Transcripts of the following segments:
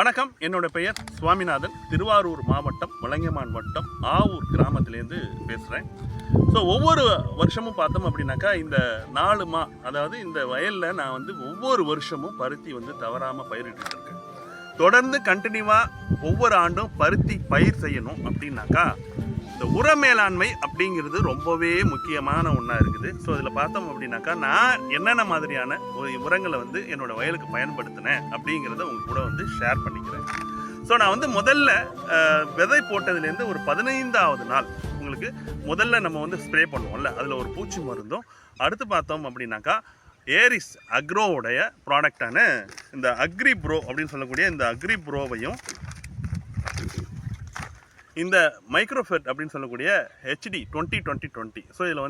வணக்கம், என்னோட பெயர் சுவாமிநாதன். திருவாரூர் மாவட்டம் வலங்கைமான் வட்டம் ஆவூர் கிராமத்திலேருந்து பேசுகிறேன். ஸோ ஒவ்வொரு வருஷமும் பார்த்தோம் அப்படின்னாக்கா இந்த 4 அதாவது இந்த வயலில் நான் ஒவ்வொரு வருஷமும் பருத்தி தவறாமல் பயிரிட்டு இருக்கேன். தொடர்ந்து கண்டினியூவாக ஒவ்வொரு ஆண்டும் பருத்தி பயிர் செய்யணும் அப்படின்னாக்கா இந்த உர மேலாண்மை அப்படிங்கிறது ரொம்பவே முக்கியமான ஒன்றா இருக்குது. ஸோ இதில் பார்த்தோம் அப்படின்னாக்கா நான் என்னென்ன மாதிரியான உரங்களை என்னோட வயலுக்கு பயன்படுத்தினேன் அப்படிங்கிறத உங்க கூட ஷேர் பண்ணிக்கிறேன். ஸோ நான் முதல்ல விதை போட்டதுலேருந்து ஒரு 15வது நாள் உங்களுக்கு முதல்ல நம்ம ஸ்ப்ரே பண்ணுவோம்ல, அதில் ஒரு பூச்சி மருந்தும், அடுத்து பார்த்தோம் அப்படின்னாக்கா ஏரிஸ் அக்ரோவுடைய ப்ராடக்டான இந்த அக்ரி ப்ரோ அப்படின்னு சொல்லக்கூடிய இந்த அக்ரி ப்ரோவையும் இந்த மைக்ரோஃபெட் அப்படின்னு சொல்லக்கூடிய HD 20-20-20. ஸோ இதில்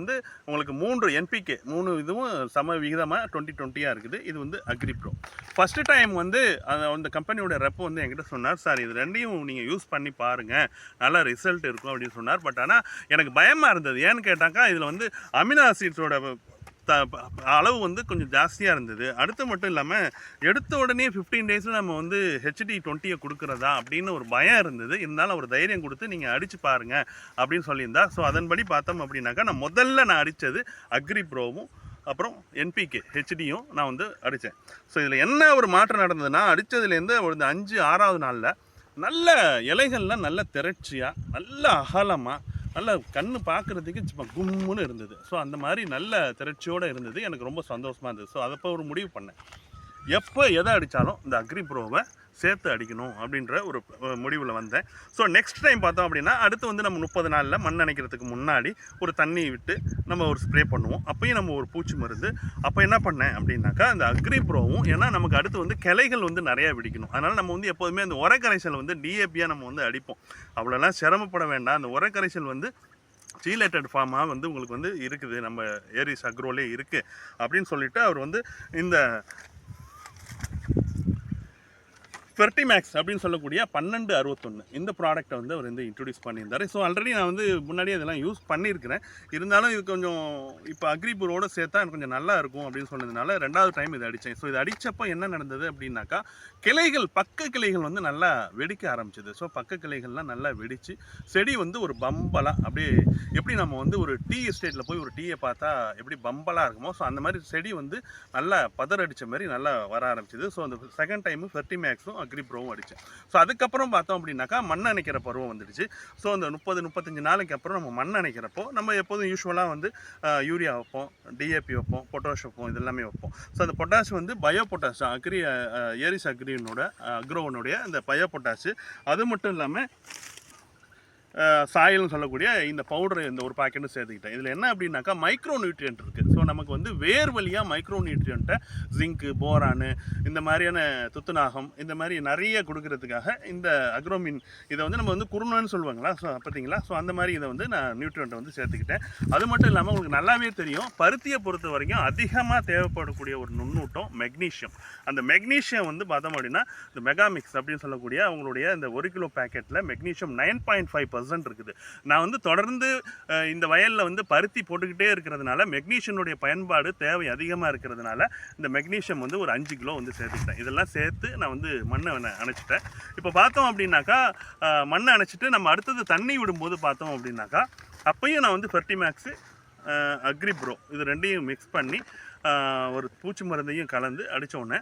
உங்களுக்கு 3 NPK 3 இதுவும் சம விகிதமாக 20-20 இருக்குது. இது அக்ரி ப்ரோ. ஃபஸ்ட்டு டைம் அந்த கம்பெனியோட ரெப் என்கிட்ட சொன்னார், சார் இது ரெண்டையும் நீங்கள் யூஸ் பண்ணி பாருங்கள், நல்ல ரிசல்ட் இருக்கும் அப்படின்னு சொன்னார். பட் ஆனால் எனக்கு பயமாக இருந்தது. ஏன்னு கேட்டாக்கா இதில் அமினோ ஆசிட்ஸோட அளவு கொஞ்சம் ஜாஸ்தியாக இருந்தது. அடுத்து மட்டும் இல்லாமல் எடுத்த உடனே 15 டேஸில் நம்ம HD 20 கொடுக்குறதா அப்படின்னு ஒரு பயம் இருந்தது. இருந்தாலும் ஒரு தைரியம் கொடுத்து நீங்கள் அடித்து பாருங்கள் அப்படின்னு சொல்லியிருந்தா. ஸோ அதன்படி பார்த்தோம் அப்படின்னாக்கா நான் அடித்தது அக்ரி ப்ரோவும் அப்புறம் NPK HDயும் நான் அடித்தேன். ஸோ இதில் என்ன ஒரு மாற்றம் நடந்ததுன்னா, அடித்ததுலேருந்து ஒரு 5-6வது நாளில் நல்ல இலைகள்லாம் நல்ல திரட்சியாக நல்ல அகலமாக நல்ல கண்ணு பார்க்குறதுக்கு சும்மா கும்முன்னு இருந்தது. ஸோ அந்த மாதிரி நல்ல திரட்சியோடு இருந்தது. எனக்கு ரொம்ப சந்தோஷமாக இருந்தது. ஸோ அதப்போ ஒரு முடிவு பண்ணேன், எப்போ எதை அடித்தாலும் இந்த அக்ரி ப்ரோவை சேர்த்து அடிக்கணும் அப்படின்ற ஒரு முடிவில் வந்தேன். ஸோ நெக்ஸ்ட் டைம் பார்த்தோம் அப்படின்னா அடுத்து நம்ம 30 நாளில் மண் அணைக்கிறதுக்கு முன்னாடி ஒரு தண்ணி விட்டு நம்ம ஒரு ஸ்ப்ரே பண்ணுவோம். அப்போயும் நம்ம ஒரு பூச்சி மருந்து. அப்போ என்ன பண்ணேன் அப்படின்னாக்கா இந்த அக்ரி ப்ரோவும், ஏன்னா நமக்கு அடுத்து கிளைகள் நிறையா பிடிக்கணும். அதனால் நம்ம எப்போதுமே அந்த உரக்கரைசல் DAPயாக நம்ம அடிப்போம். அவ்வளோலாம் சிரமப்பட வேண்டாம். அந்த உரக்கரைசல் சீலேட்டட் ஃபார்மாக உங்களுக்கு இருக்குது, நம்ம ஏரிஸ் அக்ரோலே இருக்குது அப்படின்னு சொல்லிட்டு அவர் இந்த ஃபெர்டிமேக்ஸ் அப்படின்னு சொல்லக்கூடிய 1261 இந்த ப்ராடக்ட்டை அவர் இன்ட்ரடியூஸ் பண்ணியிருந்தார். ஸோ ஆல்ரெடி நான் முன்னாடியே இதெல்லாம் யூஸ் பண்ணியிருக்கிறேன். இருந்தாலும் இது கொஞ்சம் இப்போ அக்ரி ப்ரோவோட சேர்த்தா எனக்கு கொஞ்சம் நல்லா இருக்கும் அப்படின்னு சொன்னதுனால 2வது டைம் இதை அடித்தேன். ஸோ இது அடித்தப்போ என்ன நடந்தது அப்படின்னாக்கா கிளைகள் பக்க கிளைகள் நல்லா வெடிக்க ஆரம்பிச்சிது. ஸோ பக்க கிளைகள்லாம் நல்லா வெடித்து செடி ஒரு பம்பலாக அப்படியே எப்படி நம்ம ஒரு டீ எஸ்டேட்டில் போய் ஒரு டீயை பார்த்தா எப்படி பம்பலாக இருக்குமோ, ஸோ அந்த மாதிரி செடி நல்லா பதர் அடித்த மாதிரி நல்லா வர ஆரம்பிச்சிது. ஸோ அந்த செகண்ட் டைமு ஃபெர்டிமேக்ஸும் அக்ரி ப்ரோவும் அடித்தேன். ஸோ அதுக்கப்புறம் பார்த்தோம் அப்படின்னாக்கா மண் அணைக்கிற பருவம் வந்துடுச்சு. ஸோ அந்த 30-35 நாளைக்கு அப்புறம் நம்ம மண் அணைக்கிறப்போ நம்ம எப்போதும் யூஸ்வலாக யூரியா வைப்போம், DAP வைப்போம், பொட்டாஷ் வைப்போம், இதெல்லாமே வைப்போம். ஸோ அந்த பொட்டாஷ் பயோ பொட்டாஷ் அக்ரி ஏரிஸ் அக்ரியினோட அக்ரோவனுடைய அந்த பயோ பொட்டாஷு, அது மட்டும் இல்லாமல் சாயல்னு சொல்லக்கூடிய இந்த பவுடர் இந்த ஒரு பாக்கெட்டும் சேர்த்துக்கிட்டேன். இதில் என்ன அப்படின்னாக்கா மைக்ரோ நியூட்ரியன்ட் இருக்குது. ஸோ நமக்கு வேர் வழியாக மைக்ரோ நியூட்ரியன்ட்டை ஜிங்கு, போரானு, இந்த மாதிரியான துத்துநாகம், இந்த மாதிரி நிறைய கொடுக்கறதுக்காக இந்த அக்ரோமின் இதை நம்ம குருணன்னு சொல்லுவாங்களா, ஸோ பார்த்தீங்களா. ஸோ அந்த மாதிரி இதை நான் நியூட்ரியன்ட்டை சேர்த்துக்கிட்டேன். அது மட்டும் இல்லாமல் உங்களுக்கு நல்லாவே தெரியும், பருத்தியை பொறுத்த வரைக்கும் அதிகமாக தேவைப்படக்கூடிய ஒரு நுண்ணூட்டம் மெக்னீஷியம். அந்த மெக்னீஷியம் பார்த்தோம் அப்படின்னா இந்த மெகாமிக்ஸ் அப்படின்னு சொல்லக்கூடிய அவங்களுடைய இந்த 1 கிலோ பேக்கெட்டில் மெக்னீஷியம் 9.5% இருக்குது. நான் தொடர்ந்து இந்த வயலில் பருத்தி போட்டுக்கிட்டே இருக்கிறதுனால மெக்னீஷியனுடைய பயன்பாடு தேவை அதிகமாக இருக்கிறதுனால இந்த மெக்னீஷியம் ஒரு 5 கிலோ சேர்த்துக்கிட்டேன். இதெல்லாம் சேர்த்து நான் மண்ணை அணைச்சிட்டேன். இப்போ பார்த்தோம் அப்படின்னாக்கா மண்ணை அணைச்சிட்டு நம்ம அடுத்தது தண்ணி விடும்போது பார்த்தோம் அப்படின்னாக்கா அப்பையும் நான் ஃபெர்டிமேக்ஸு அக்ரி ப்ரோ இது ரெண்டையும் மிக்ஸ் பண்ணி ஒரு பூச்சி மருந்தையும் கலந்து அடித்தோடனே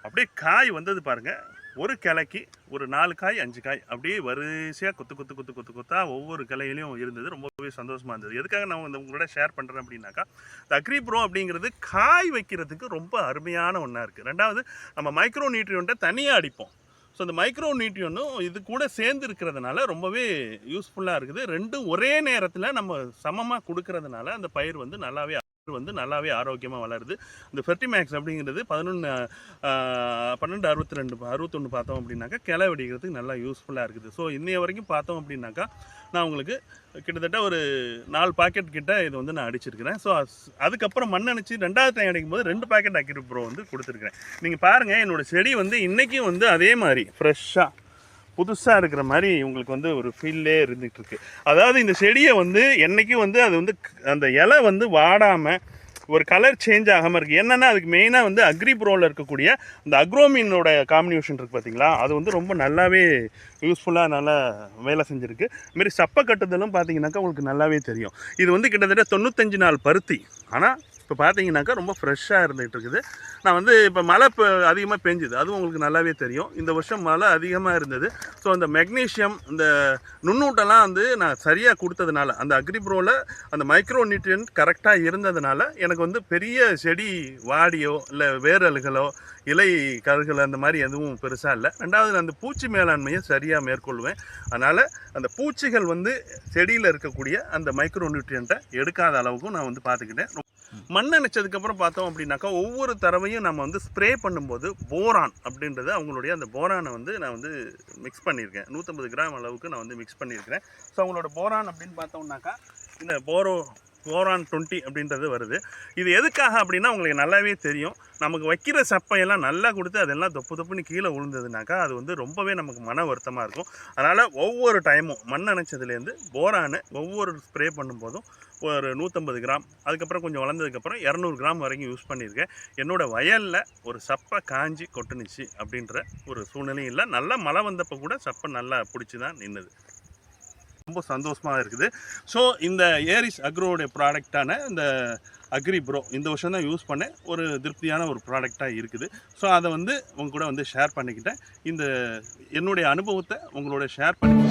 அப்படியே காய் வந்தது பாருங்கள். ஒரு கிளைக்கு ஒரு 4 காய் 5 காய் அப்படியே வரிசையாக கொத்தா ஒவ்வொரு கிளையிலையும் இருந்தது. ரொம்பவே சந்தோஷமாக இருந்தது. எதுக்காக நான் உங்களோட ஷேர் பண்ணுறேன் அப்படின்னாக்கா இந்த அக்ரி ப்ரோ அப்படிங்கிறது காய் வைக்கிறதுக்கு ரொம்ப அருமையான ஒன்றா இருக்குது. 2வது நம்ம மைக்ரோ நியூட்ரியன்ட்டை தனியாக அடிப்போம். ஸோ இந்த மைக்ரோ நியூட்ரியனும் இது கூட சேர்ந்து இருக்கிறதுனால ரொம்பவே யூஸ்ஃபுல்லாக இருக்குது. ரெண்டும் ஒரே நேரத்தில் நம்ம சமமாக கொடுக்கறதுனால அந்த பயிர் நல்லாவே ஆரோக்கியமாக வளருது. இந்த ஃபெர்டிமேக்ஸ் அப்படிங்கிறது 12-62-61 பார்த்தோம் அப்படின்னாக்கா கிளை வெடிக்கிறதுக்கு நல்லா யூஸ்ஃபுல்லாக இருக்குது. ஸோ இன்னைய வரைக்கும் பார்த்தோம் அப்படின்னாக்கா நான் உங்களுக்கு கிட்டத்தட்ட ஒரு 4 பாக்கெட் கிட்ட இது நான் அடிச்சிருக்கிறேன். ஸோ அதுக்கப்புறம் மண் அணைச்சி 2வது டைம் அடிக்கும் போது 2 பாக்கெட் அக்ரி ப்ரோ கொடுத்துருக்கிறேன். நீங்கள் பாருங்கள், என்னோடய செடி இன்றைக்கும் அதே மாதிரி ஃப்ரெஷ்ஷாக புதுசாக இருக்கிற மாதிரி உங்களுக்கு ஒரு ஃபீல்லே இருந்துகிட்டு இருக்கு. அதாவது இந்த செடியை என்றைக்கும் அது அந்த இலை வாடாமல் ஒரு கலர் சேஞ்ச் ஆகாமல் இருக்குது. என்னென்னா அதுக்கு மெயினாக வந்து அக்ரி ப்ரோவில் இருக்கக்கூடிய இந்த அக்ரோமீனோட காம்பினேஷன் இருக்குது பார்த்தீங்களா, அது வந்து ரொம்ப நல்லாவே யூஸ்ஃபுல்லாக நல்லா வேலை செஞ்சுருக்கு. இதுமாரி சப்பை கட்டுதலும் பார்த்தீங்கன்னாக்கா உங்களுக்கு நல்லாவே தெரியும். இது வந்து கிட்டத்தட்ட 95 நாள் பருத்தி. ஆனால் இப்போ பார்த்தீங்கன்னாக்கா ரொம்ப ஃப்ரெஷ்ஷாக இருந்துகிட்டு இருக்குது. நான் வந்து இப்போ மழை இப்போ அதிகமாக பெஞ்சுது, அதுவும் உங்களுக்கு நல்லாவே தெரியும். இந்த வருஷம் மழை அதிகமாக இருந்தது. ஸோ அந்த மெக்னீஷியம் இந்த நுண்ணூட்டெல்லாம் வந்து நான் சரியாக கொடுத்ததுனால, அந்த அக்ரிப்ரோவில் அந்த மைக்ரோ நியூட்ரியன்ட் கரெக்டாக இருந்ததுனால எனக்கு வந்து பெரிய செடி வாடியோ இல்லை வேரல்களோ இலை கருகள் அந்த மாதிரி எதுவும் பெருசாக இல்லை. ரெண்டாவது அந்த பூச்சி மேலாண்மையை சரியாக மேற்கொள்வேன். அதனால் அந்த பூச்சிகள் வந்து செடியில் இருக்கக்கூடிய அந்த மைக்ரோ நியூட்ரியண்ட்டை எடுக்காத அளவுக்கும் நான் வந்து பார்த்துக்கிட்டேன். மண் அணைச்சதுக்கப்புறம் பார்த்தோம் அப்படின்னாக்கா ஒவ்வொரு தடவையும் நம்ம வந்து ஸ்ப்ரே பண்ணும்போது போரான் அப்படின்றது அவங்களுடைய அந்த போரானை வந்து நான் வந்து மிக்ஸ் பண்ணியிருக்கேன். 150 கிராம் அளவுக்கு நான் வந்து மிக்ஸ் பண்ணியிருக்கிறேன். ஸோ அவங்களோட போரான் அப்படின்னு பார்த்தோம்னாக்கா இந்த போரான் 20 அப்படின்றது வருது. இது எதுக்காக அப்படின்னா உங்களுக்கு நல்லாவே தெரியும். நமக்கு வைக்கிற சப்பையெல்லாம் நல்லா கொடுத்து அதெல்லாம் தொப்புன்னு கீழே விழுந்ததுனாக்கா அது வந்து ரொம்பவே நமக்கு மன வருத்தமாக இருக்கும். அதனால் ஒவ்வொரு டைமும் மண் அணைச்சதுலேருந்து போரானு ஒவ்வொரு ஸ்ப்ரே பண்ணும்போதும் ஒரு 150 கிராம், அதுக்கப்புறம் கொஞ்சம் வளர்ந்ததுக்கப்புறம் 200 கிராம் வரைக்கும் யூஸ் பண்ணியிருக்கேன். என்னோடய வயலில் ஒரு சப்பை காஞ்சி கொட்டுனுச்சு அப்படின்ற ஒரு சூழ்நிலையும் இல்லை. நல்லா மழை வந்தப்போ கூட சப்பை நல்லா பிடிச்சி தான் நின்றுது. ரொம்ப சந்தோஷமாக இருக்குது. ஸோ இந்த ஏரிஸ் அக்ரோடைய ப்ராடக்டான இந்த அக்ரி ப்ரோ இந்த வருஷம் தான் யூஸ் பண்ணேன். ஒரு திருப்தியான ஒரு ப்ராடக்டாக இருக்குது. ஸோ அதை வந்து உங்க கூட வந்து ஷேர் பண்ணிக்கிட்டேன். இந்த என்னுடைய அனுபவத்தை உங்களோட ஷேர் பண்ணி